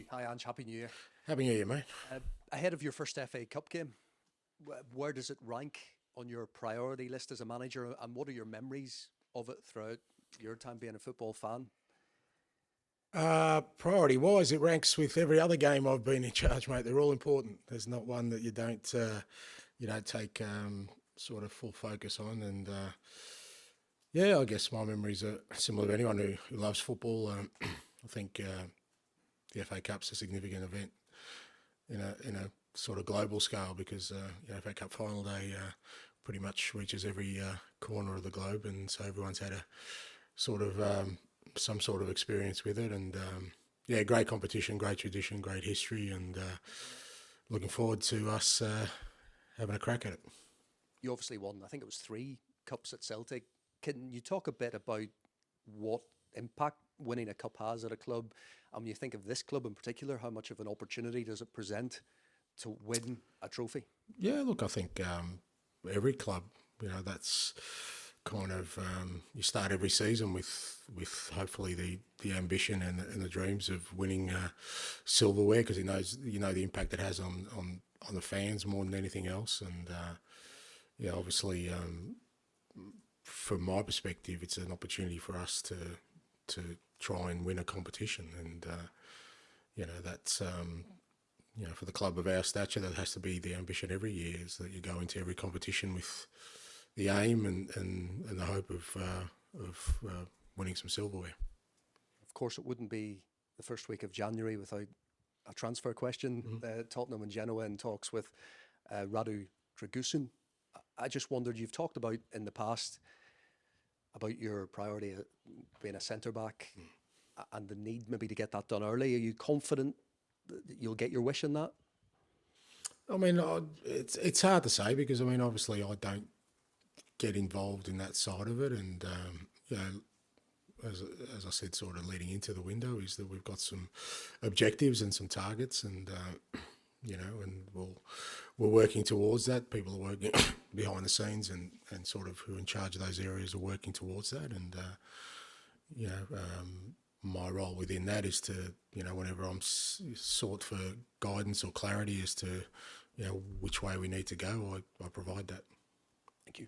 Hi, Ange. Happy New Year. Happy New Year, mate. Ahead of your first FA Cup game, where does it rank on your priority list as a manager, and what are your memories of it throughout your time being a football fan? Priority wise, it ranks with every other game I've been in charge, mate. They're all important. There's not one that you don't take sort of full focus on. And yeah, I guess my memories are similar to anyone who loves football. I think the FA Cup's a significant event in a sort of global scale because FA Cup final day pretty much reaches every corner of the globe, and so everyone's had a sort of some sort of experience with it. And yeah, great competition, great tradition, great history, and looking forward to us having a crack at it. You obviously won, I think it was 3 cups at Celtic. Can you talk a bit about what impact winning a cup has at a club? And when you think of this club in particular, how much of an opportunity does it present to win a trophy? Yeah, look, I think every club, that's kind of you start every season with hopefully the ambition and the dreams of winning silverware, because he knows the impact it has on the fans more than anything else. And yeah, obviously from my perspective, it's an opportunity for us to try and win a competition. And that's for the club of our stature, that has to be the ambition every year, is that you go into every competition with the aim and the hope of winning some silverware. Of course, it wouldn't be the first week of January without a transfer question. Tottenham and Genoa in talks with Radu Dragusin. I just wondered, you've talked about in the past about your priority being a centre-back and the need maybe to get that done early. Are you confident that you'll get your wish in that? I mean, it's hard to say because, obviously I don't get involved in that side of it. And, as I said, sort of leading into the window, is that we've got some objectives and some targets, and, and we're working towards that. People are working behind the scenes and sort of who are in charge of those areas are working towards that. And, my role within that is to, whenever I'm sought for guidance or clarity as to, which way we need to go, I provide that. Thank you.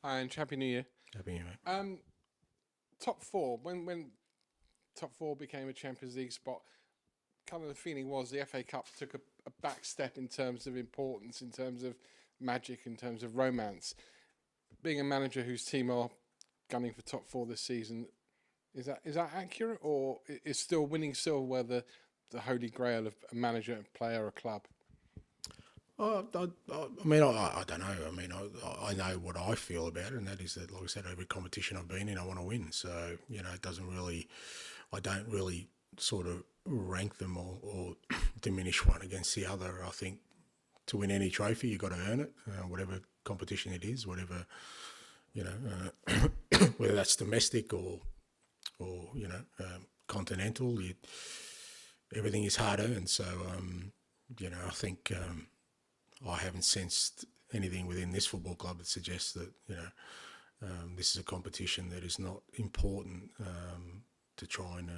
Hi, and Happy New Year. Happy New Year. Top four, when top four became a Champions League spot, kind of the feeling was the FA Cup took a back step in terms of importance, in terms of magic, in terms of romance. Being a manager whose team are gunning for top four this season, is that accurate, or is still winning silverware the holy grail of a manager, a player, a club? I don't know. I know what I feel about it, and that is that, like I said, every competition I've been in, I want to win. So, I don't really sort of rank them or diminish one against the other. I think to win any trophy, you've got to earn it, whatever competition it is, whatever, whether that's domestic or continental, everything is hard earned. So, I think I haven't sensed anything within this football club that suggests that this is a competition that is not important to try and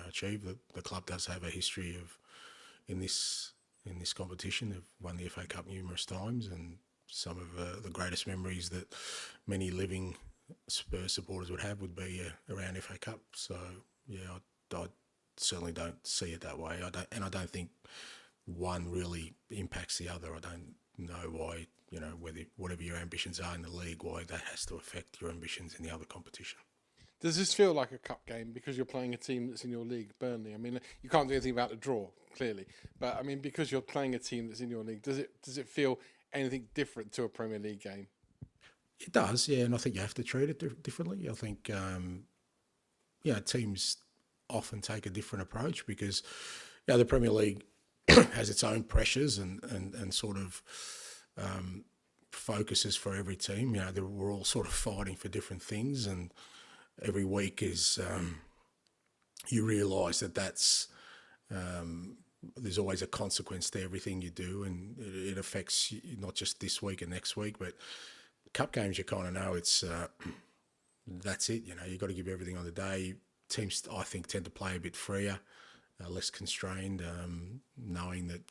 achieve. The club does have a history of in this competition. They've won the FA Cup numerous times, and some of the greatest memories that many living Spurs supporters would have would be around FA Cup. So yeah, I certainly don't see it that way. I don't think one really impacts the other. I don't know why, whatever your ambitions are in the league, why that has to affect your ambitions in the other competition. Does this feel like a cup game because you're playing a team that's in your league, Burnley? You can't do anything about the draw, clearly, but because you're playing a team that's in your league, does it feel anything different to a Premier League game? It does, yeah, and I think you have to treat it differently. I think, teams often take a different approach because, the Premier League has its own pressures and sort of focuses for every team. We're all sort of fighting for different things, and every week is you realise that's there's always a consequence to everything you do, and it affects not just this week and next week, but cup games you kind of know it's that's it. You've got to give everything on the day. teams, I think, tend to play a bit freer, less constrained, knowing that,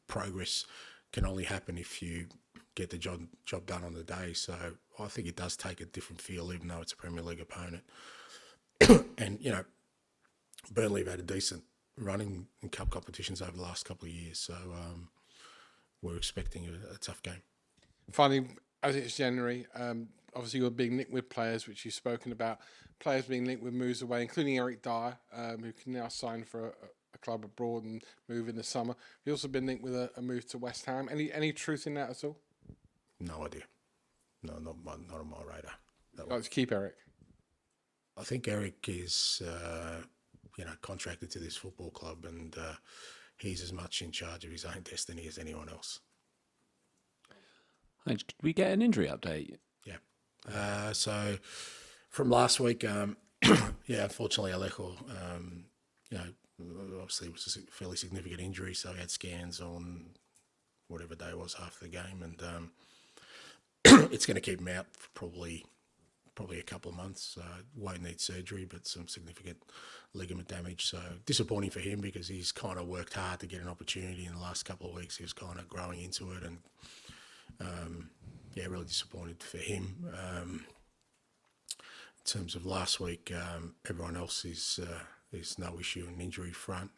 progress can only happen if you get the job done on the day. So I think it does take a different feel, even though it's a Premier League opponent. And, Burnley have had a decent running in cup competitions over the last couple of years. So we're expecting a tough game. Finally, as it's January, obviously you're being linked with players, which you've spoken about, players being linked with moves away, including Eric Dier, who can now sign for a club abroad and move in the summer. You've also been linked with a move to West Ham. Any truth in that at all? No idea. No, not on my radar. Let's keep Eric. I think Eric is, contracted to this football club, and he's as much in charge of his own destiny as anyone else. Could we get an injury update? Yeah. So from last week, unfortunately, Alejo, obviously it was a fairly significant injury, so he had scans on whatever day it was after the game, and it's going to keep him out for probably a couple of months. Won't need surgery, but some significant ligament damage. So disappointing for him, because he's kind of worked hard to get an opportunity in the last couple of weeks. He was kind of growing into it, and really disappointed for him. In terms of last week, everyone else is no issue in injury front.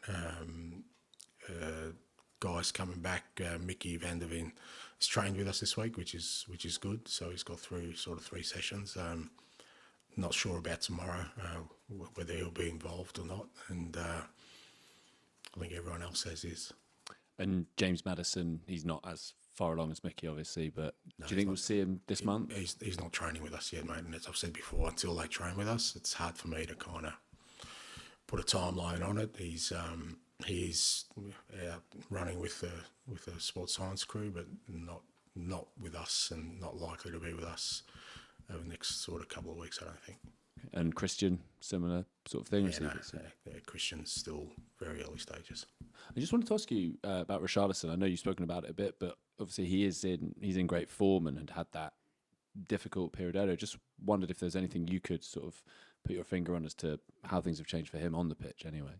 Guys coming back, Mickey van der Ven has trained with us this week, which is good. So he's got through sort of 3 sessions. Not sure about tomorrow, whether he'll be involved or not. And I think everyone else has his. And James Maddison, he's not as far along as Mickey, obviously, but No, do you think we'll see him this month? He's not training with us yet, mate. And as I've said before, until they train with us, it's hard for me to kind of put a timeline on it. He's out running with a sports science crew, but not with us, and not likely to be with us over the next sort of couple of weeks, I don't think. And Christian, similar sort of thing? Christian's still very early stages. I just wanted to ask you about Richarlison. I know you've spoken about it a bit, but obviously he's in great form and had that difficult period earlier. Just wondered if there's anything you could sort of put your finger on as to how things have changed for him on the pitch anyway.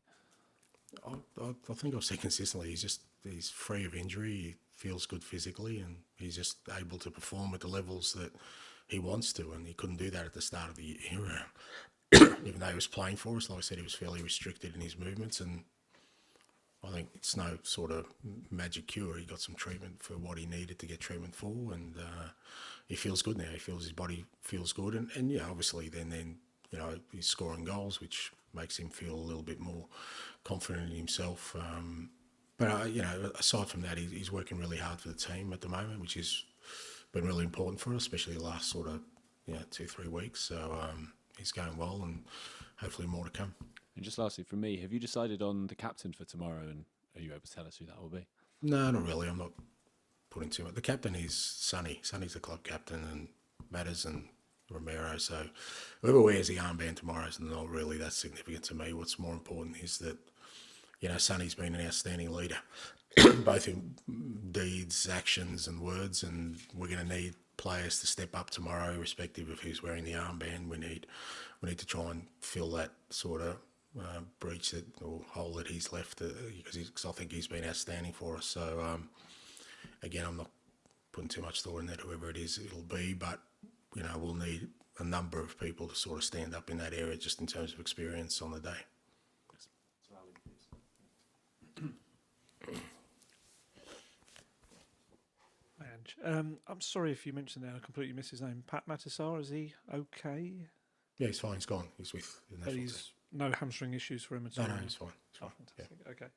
I think I've said consistently, he's free of injury, he feels good physically, and he's just able to perform at the levels that he wants to, and he couldn't do that at the start of the year. Even though he was playing for us, like I said, he was fairly restricted in his movements, and I think it's no sort of magic cure. He got some treatment for what he needed to get treatment for, and he feels good now. He feels his body feels good, and obviously then he's scoring goals, which makes him feel a little bit more confident in himself. But aside from that, he's working really hard for the team at the moment, which has been really important for us, especially the last sort of 2-3 weeks. So he's going well, and hopefully more to come. And just lastly from me, have you decided on the captain for tomorrow, and are you able to tell us who that will be? No, not really. I'm not putting too much. The captain is Sonny. Sonny's the club captain, and Maddison, Romero. So whoever wears the armband tomorrow is not really that significant to me. What's more important is that, Sonny's been an outstanding leader, both in deeds, actions and words, and we're going to need players to step up tomorrow, irrespective of who's wearing the armband. We need to try and fill that sort of breach or hole that he's left, because I think he's been outstanding for us. So again, I'm not putting too much thought in that, whoever it is it'll be, but we'll need a number of people to sort of stand up in that area, just in terms of experience on the day. I'm sorry if you mentioned that, I completely missed his name. Pat Matisar, is he okay? Yeah, he's fine. He's gone. He's with the national team. No hamstring issues for him at all? No, he's fine. He's fine. Fantastic. Yeah. Okay.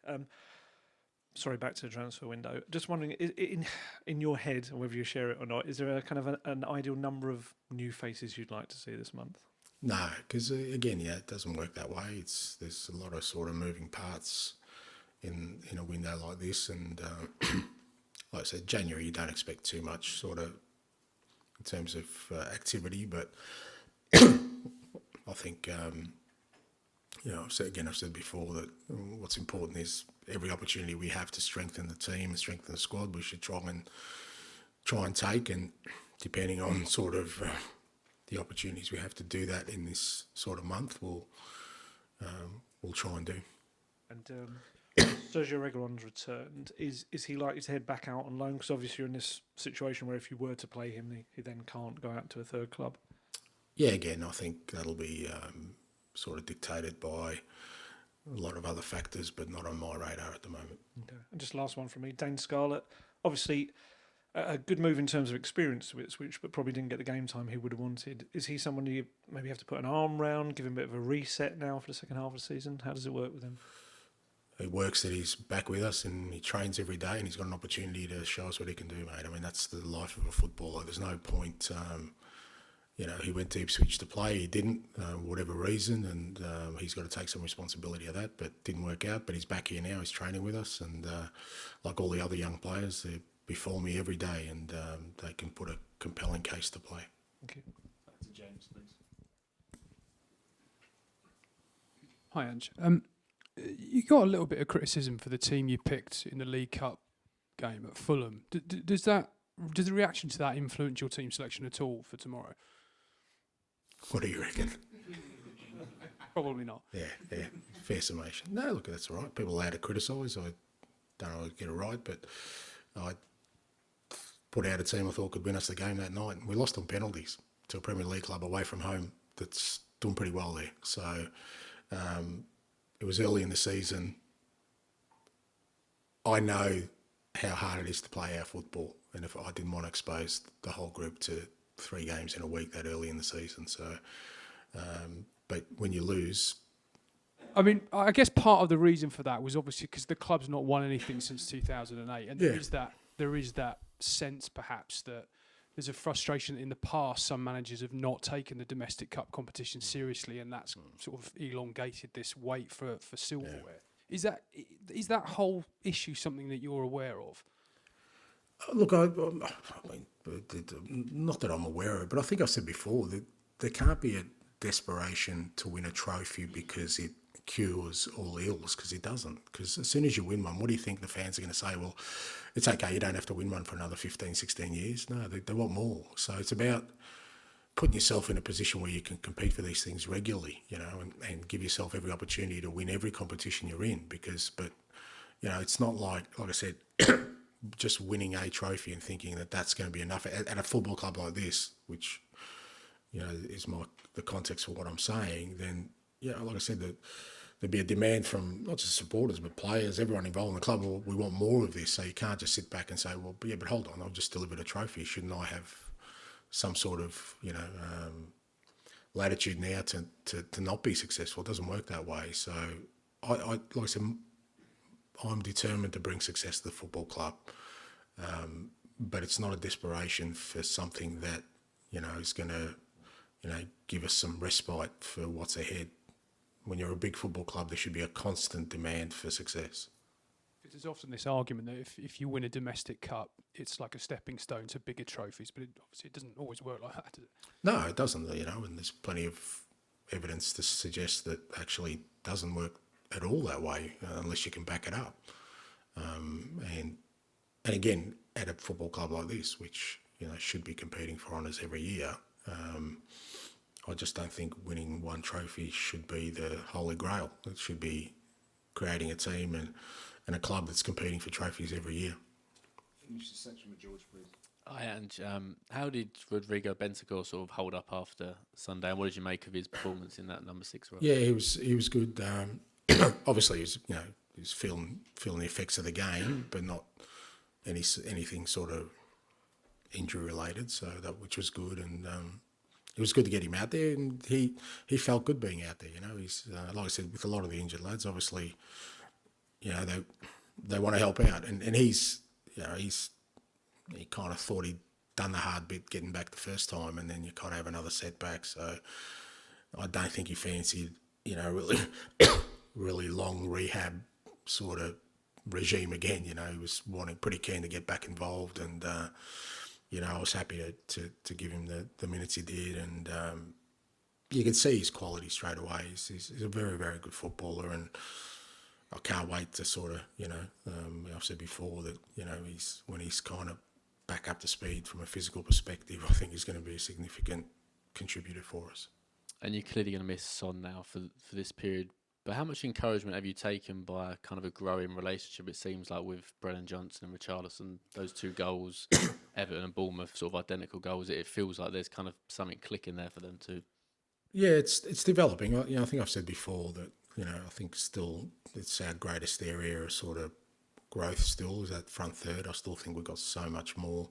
Sorry, back to the transfer window. Just wondering, in your head, or whether you share it or not, is there a kind of an ideal number of new faces you'd like to see this month? No, because again, it doesn't work that way. There's a lot of sort of moving parts in a window like this, and like I said, January you don't expect too much sort of in terms of activity, but I think I've said before that what's important is every opportunity we have to strengthen the team and strengthen the squad, we should try and take, and depending on sort of the opportunities we have to do that in this sort of month, we'll try and do. And Sergio Reguilon's returned. Is he likely to head back out on loan? Because obviously you're in this situation where if you were to play him, he then can't go out to a third club. Yeah, again, I think that'll be sort of dictated by a lot of other factors, but not on my radar at the moment. Okay. And just last one from me, Dane Scarlett. Obviously, a good move in terms of experience with Ipswich, but probably didn't get the game time he would have wanted. Is he someone you maybe have to put an arm round, give him a bit of a reset now for the second half of the season? How does it work with him? It works that he's back with us and he trains every day and he's got an opportunity to show us what he can do, mate. I mean, that's the life of a footballer. There's no point, he went to Ipswich to play. He didn't, whatever reason, and he's got to take some responsibility of that, but didn't work out. But he's back here now. He's training with us, and like all the other young players, they're before me every day, and they can put a compelling case to play. Thank you. Back to James, please. Hi, Ange. You got a little bit of criticism for the team you picked in the League Cup game at Fulham. Does the reaction to that influence your team selection at all for tomorrow? What do you reckon? Probably not. Yeah, fair summation. No, look, that's all right. People are allowed to criticise. I don't always get it right, but I put out a team I thought could win us the game that night, and we lost on penalties to a Premier League club away from home that's doing pretty well there. So it was early in the season. I know how hard it is to play our football, and if I didn't want to expose the whole group to 3 games in a week that early in the season. So, but when you lose, I mean, I guess part of the reason for that was obviously because the club's not won anything since 2008, and there is that sense perhaps that there's a frustration that in the past some managers have not taken the domestic cup competition seriously, and that's sort of elongated this wait for silverware. Yeah. Is that whole issue something that you're aware of? Look, I mean, not that I'm aware of it, but I think I've said before that there can't be a desperation to win a trophy because it cures all ills, because it doesn't. Because as soon as you win one, what do you think the fans are going to say? Well, it's okay, you don't have to win one for another 15, 16 years. No, they want more. So it's about putting yourself in a position where you can compete for these things regularly, and give yourself every opportunity to win every competition you're in. But it's not like I said, just winning a trophy and thinking that that's going to be enough at a football club like this, which is the context for what I'm saying. Then like I said, there'd be a demand from not just supporters but players, everyone involved in the club. Well, we want more of this, so you can't just sit back and say, well, but hold on, I've just delivered a trophy. Shouldn't I have some sort of latitude now to not be successful? It doesn't work that way. So I like I said, I'm determined to bring success to the football club, but it's not a desperation for something that is going to give us some respite for what's ahead. When you're a big football club, there should be a constant demand for success. There's often this argument that if you win a domestic cup, it's like a stepping stone to bigger trophies, but obviously it doesn't always work like that, does it? No, it doesn't. And there's plenty of evidence to suggest that actually doesn't work at all that way, unless you can back it up. And again, at a football club like this, which should be competing for honours every year, I just don't think winning one trophy should be the holy grail. It should be creating a team and a club that's competing for trophies every year. Finish the section with George, please. Hi, Ange. How did Rodrigo Bentancur sort of hold up after Sunday, and what did you make of his performance in that number 6 role? Yeah, he was good. Obviously, he was feeling the effects of the game, but not anything sort of injury related. So which was good, and it was good to get him out there, and he felt good being out there. He's like I said, with a lot of the injured lads, obviously, they want to help out, and he kind of thought he'd done the hard bit getting back the first time, and then you kind of have another setback. So I don't think he fancied really long rehab sort of regime again. He was pretty keen to get back involved, and I was happy to give him the minutes he did, and you can see his quality straight away. He's a very, very good footballer, and I can't wait to sort of, I've said before that, when he's kind of back up to speed from a physical perspective, I think he's going to be a significant contributor for us. And you're clearly going to miss Son now for this period. But how much encouragement have you taken by kind of a growing relationship, it seems like, with Brennan Johnson and Richarlison? Those 2 goals, Everton and Bournemouth, sort of identical goals. It feels like there's kind of something clicking there for them too. Yeah, it's developing. I think I've said before that, I think still it's our greatest area of sort of growth still is that front third. I still think we've got so much more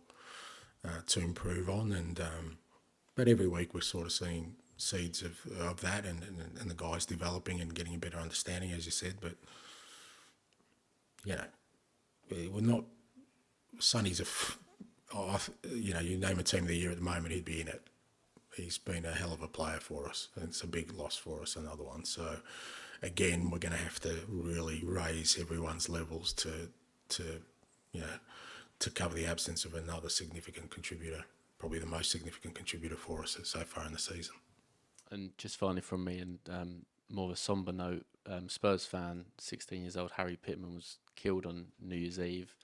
to improve on. And but every week we're sort of seeing seeds of that and the guys developing and getting a better understanding, as you said. But we're not. Sonny's you name a team of the year at the moment, he'd be in it. He's been a hell of a player for us, and it's a big loss for us, another one. So again, we're going to have to really raise everyone's levels to cover the absence of another significant contributor, probably the most significant contributor for us so far in the season. And just finally from me, and more of a sombre note, Spurs fan, 16 years old, Harry Pittman, was killed on New Year's Eve.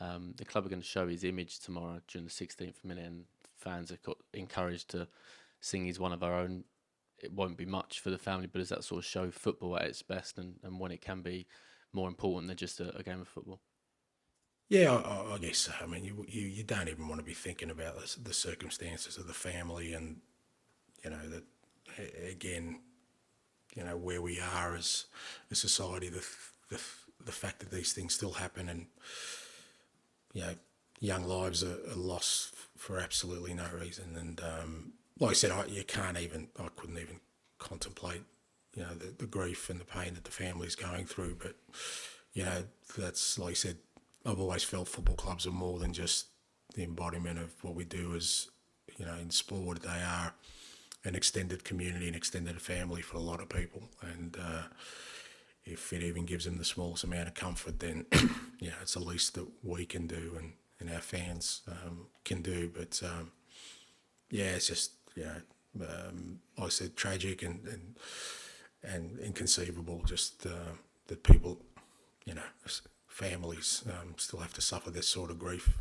The club are going to show his image tomorrow during the 16th minute, and fans are encouraged to sing He's One of Our Own. It won't be much for the family, but does that sort of show football at its best and when it can be more important than just a game of football? Yeah, I guess so. I mean, you don't even want to be thinking about the circumstances of the family and, that, again, where we are as a society, the fact that these things still happen and, young lives are lost for absolutely no reason. And like I said, I couldn't even contemplate, the grief and the pain that the family's going through. But, that's, like I said, I've always felt football clubs are more than just the embodiment of what we do as, in sport. They are an extended community, an extended family for a lot of people. And if it even gives them the smallest amount of comfort, then, it's the least that we can do and our fans can do. But, it's just, like I said, tragic and inconceivable just that people, families still have to suffer this sort of grief